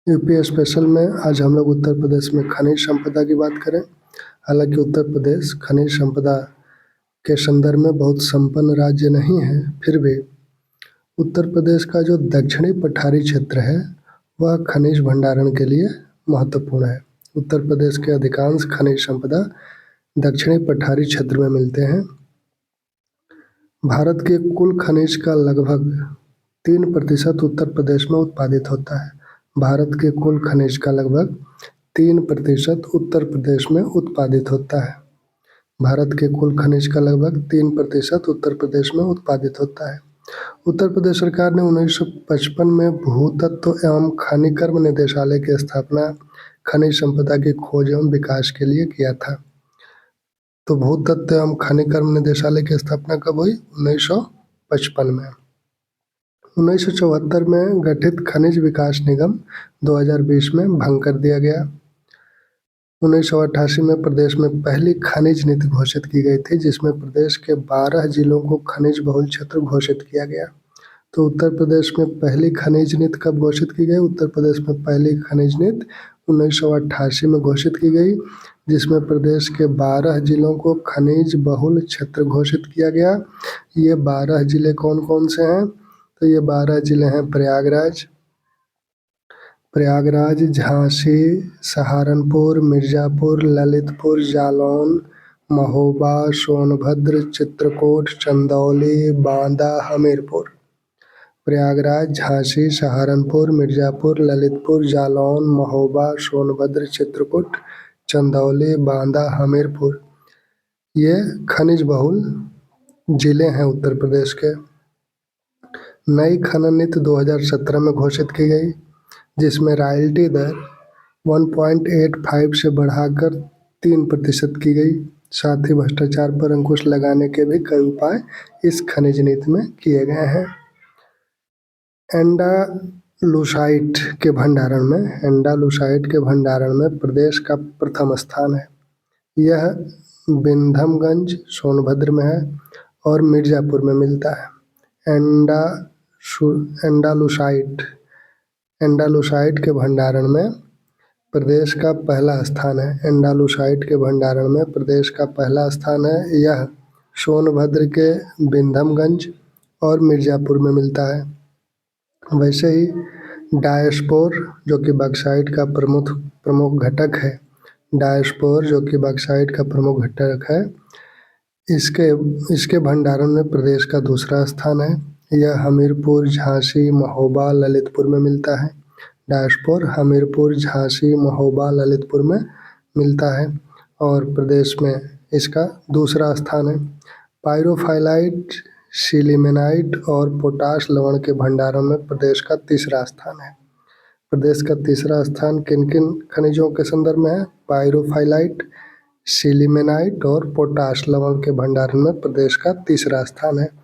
UP special में आज हम लोग उत्तर प्रदेश में खनिज संपदा की बात करें। हालांकि उत्तर प्रदेश खनिज संपदा के संदर्भ में बहुत संपन्न राज्य नहीं है, फिर भी उत्तर प्रदेश का जो दक्षिणी पठारी क्षेत्र है वह खनिज भंडारण के लिए महत्वपूर्ण है। उत्तर प्रदेश के अधिकांश खनिज संपदा दक्षिणी पठारी क्षेत्र में मिलते हैं। भारत के कुल खनिज का लगभग 3% उत्तर प्रदेश में उत्पादित होता है। भारत के कुल खनिज का लगभग 3% उत्तर प्रदेश में उत्पादित होता है। भारत के कुल खनिज का लगभग 3% उत्तर प्रदेश में उत्पादित होता है। उत्तर प्रदेश सरकार ने 1955 में भूतत्व एवं खनिकर्म निदेशालय की स्थापना खनिज संपदा की खोज एवं विकास के लिए किया था। तो भूतत्व एवं खनिकर्म निदेशालय की स्थापना कब हुई? 1955 में। 1974 में गठित खनिज विकास निगम 2020 में भंग कर दिया गया। 1988 में प्रदेश में पहली खनिज नीति घोषित की गई थी, जिसमें प्रदेश के 12 जिलों को खनिज बहुल क्षेत्र घोषित किया गया। तो उत्तर प्रदेश में पहली खनिज नीति कब घोषित की गई? उत्तर प्रदेश में पहली खनिज नीति 1988 में घोषित की गई, जिसमें प्रदेश के 12 जिलों को खनिज बहुल क्षेत्र घोषित किया गया। ये 12 जिले कौन कौन से हैं? तो ये 12 जिले हैं प्रयागराज, झांसी, सहारनपुर, मिर्जापुर, ललितपुर, जालौन, महोबा, सोनभद्र, चित्रकूट, चंदौली, बांदा, हमीरपुर। प्रयागराज, झांसी, सहारनपुर, मिर्जापुर, ललितपुर, जालौन, महोबा, सोनभद्र, चित्रकूट, चंदौली, बांदा, हमीरपुर ये खनिज बहुल जिले हैं उत्तर प्रदेश के। नई खनन नीति 2017 में घोषित की गई, जिसमें रॉयल्टी दर 1.85 से बढ़ाकर 3% की गई। साथ ही भ्रष्टाचार पर अंकुश लगाने के भी कई उपाय इस खनिज नीति में किए गए हैं। एंडालुसाइट के भंडारण में प्रदेश का प्रथम स्थान है। यह बिंधमगंज सोनभद्र में है और मिर्जापुर में मिलता है। एंडालुसाइट के भंडारण में प्रदेश का पहला स्थान है। एंडालुसाइट के भंडारण में प्रदेश का पहला स्थान है। यह सोनभद्र के बिंधमगंज और मिर्जापुर में मिलता है। वैसे ही डायस्पोर जो कि बॉक्साइट का प्रमुख घटक है, इसके भंडारण में प्रदेश का दूसरा स्थान है। यह हमीरपुर, झांसी, महोबा, ललितपुर में मिलता है। डायस्पोर हमीरपुर, झांसी, महोबा, ललितपुर में मिलता है और प्रदेश में इसका दूसरा स्थान है। पायरोफाइलाइट, सिलीमेनाइट और पोटाश लवण के भंडारण में प्रदेश का तीसरा स्थान है। प्रदेश का तीसरा स्थान किन किन खनिजों के संदर्भ में है? पायरोफाइलाइट, सिलीमेनाइट और पोटाश लवण के भंडारण में प्रदेश का तीसरा स्थान है।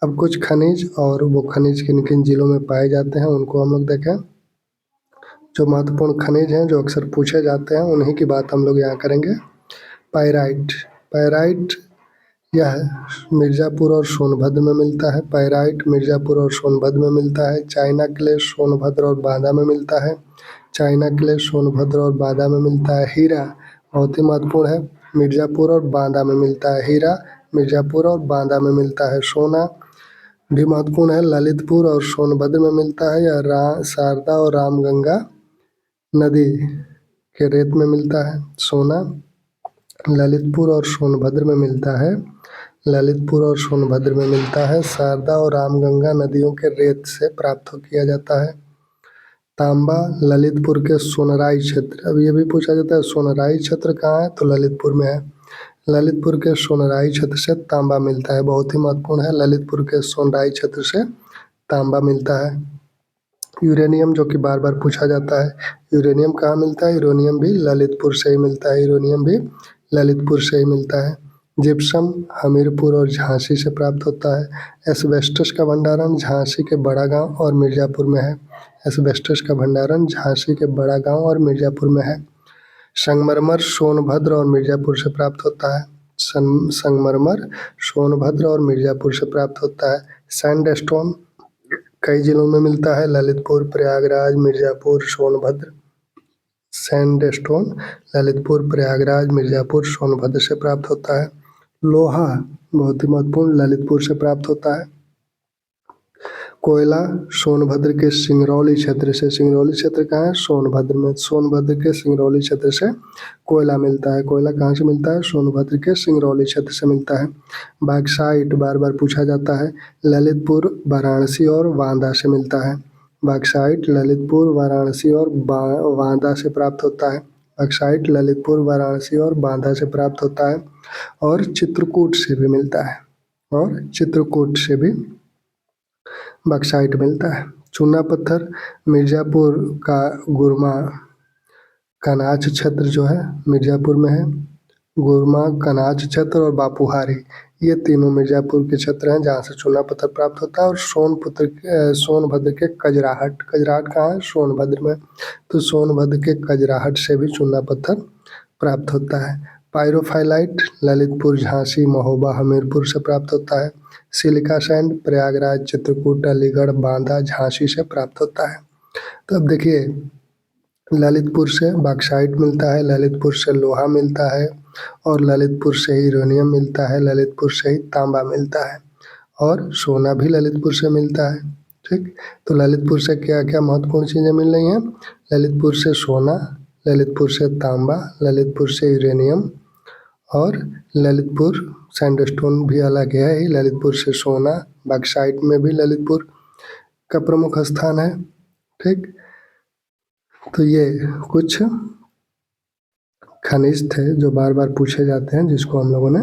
अब कुछ खनिज और वो खनिज किन किन जिलों में पाए जाते हैं उनको हम लोग देखें। जो महत्वपूर्ण खनिज हैं जो अक्सर पूछे जाते हैं उन्हीं की बात हम लोग यहाँ करेंगे। पायराइट यह मिर्जापुर और सोनभद्र में मिलता है। पायराइट मिर्जापुर और सोनभद्र में मिलता है। चाइना क्ले सोनभद्र और बांदा में मिलता है। हीरा बहुत ही महत्वपूर्ण है, मिर्जापुर और बांदा में मिलता है। हीरा मिर्जापुर और बांदा में मिलता है। सोना भी महत्वपूर्ण है, ललितपुर और सोनभद्र में मिलता है। यह शारदा और रामगंगा नदी के रेत में मिलता है। सोना ललितपुर और सोनभद्र में मिलता है। शारदा और रामगंगा नदियों के रेत से प्राप्त किया जाता है। तांबा ललितपुर के सोनराई क्षेत्र, अब ये भी पूछा जाता है सोनराई क्षेत्र कहाँ है, तो ललितपुर में है। ललितपुर के सोनराई क्षेत्र से तांबा मिलता है, बहुत ही महत्वपूर्ण है। ललितपुर के सोनराई क्षेत्र से तांबा मिलता है। यूरेनियम जो कि बार बार पूछा जाता है, यूरेनियम कहाँ मिलता है? यूरेनियम भी ललितपुर से ही मिलता है। जिप्सम हमीरपुर और झांसी से प्राप्त होता है। एस्बेस्टस का भंडारण झांसी के बड़ा गांव और मिर्जापुर में है। संगमरमर सोनभद्र और मिर्जापुर से प्राप्त होता है। सैंडस्टोन कई जिलों में मिलता है, ललितपुर, प्रयागराज, मिर्जापुर, सोनभद्र। सैंडस्टोन ललितपुर, प्रयागराज, मिर्जापुर, सोनभद्र से प्राप्त होता है। लोहा बहुत ही महत्वपूर्ण ललितपुर से प्राप्त होता है। कोयला सोनभद्र के सिंगरौली क्षेत्र से, सिंगरौली क्षेत्र कहाँ है? सोनभद्र में। सोनभद्र के सिंगरौली क्षेत्र से कोयला मिलता है। कोयला कहाँ से मिलता है? सोनभद्र के सिंगरौली क्षेत्र से मिलता है। बॉक्साइट बार बार पूछा जाता है, ललितपुर, वाराणसी और बांदा से मिलता है। बॉक्साइट ललितपुर, वाराणसी और बांदा से प्राप्त होता है। बॉक्साइट ललितपुर, वाराणसी और बांदा से प्राप्त होता है। और चित्रकूट से भी मिलता है, और चित्रकूट से भी बॉक्साइट मिलता है। चूना पत्थर मिर्जापुर का गुरमा कनाच क्षेत्र जो है मिर्जापुर में है। गुरमा, कनाच क्षेत्र और बापूहारी, ये तीनों मिर्जापुर के क्षेत्र हैं जहाँ से चूना पत्थर प्राप्त होता है। और सोनभद्र के कजराहट, कजराहट कहाँ है? सोनभद्र में। तो सोनभद्र के कजराहट से भी चूना पत्थर प्राप्त होता है। पायरोफाइलाइट ललितपुर, झांसी, महोबा, हमीरपुर से प्राप्त होता है। सिलिका सैंड प्रयागराज, चित्रकूट, अलीगढ़, बांदा, झांसी से प्राप्त होता है। तो अब देखिए, ललितपुर से बॉक्साइट मिलता है, ललितपुर से लोहा मिलता है, और ललितपुर से ही यूरेनियम मिलता है, ललितपुर से ही तांबा मिलता है, और सोना भी ललितपुर से मिलता है। ठीक, तो ललितपुर से क्या क्या महत्वपूर्ण चीज़ें मिल रही हैं? ललितपुर से सोना, ललितपुर से तांबा, ललितपुर से यूरेनियम, और ललितपुर सैंडस्टोन भी अलग है ही, ललितपुर से सोना। बॉक्साइट में भी ललितपुर का प्रमुख स्थान है। ठीक, तो ये कुछ खनिज थे जो बार बार पूछे जाते हैं, जिसको हम लोगों ने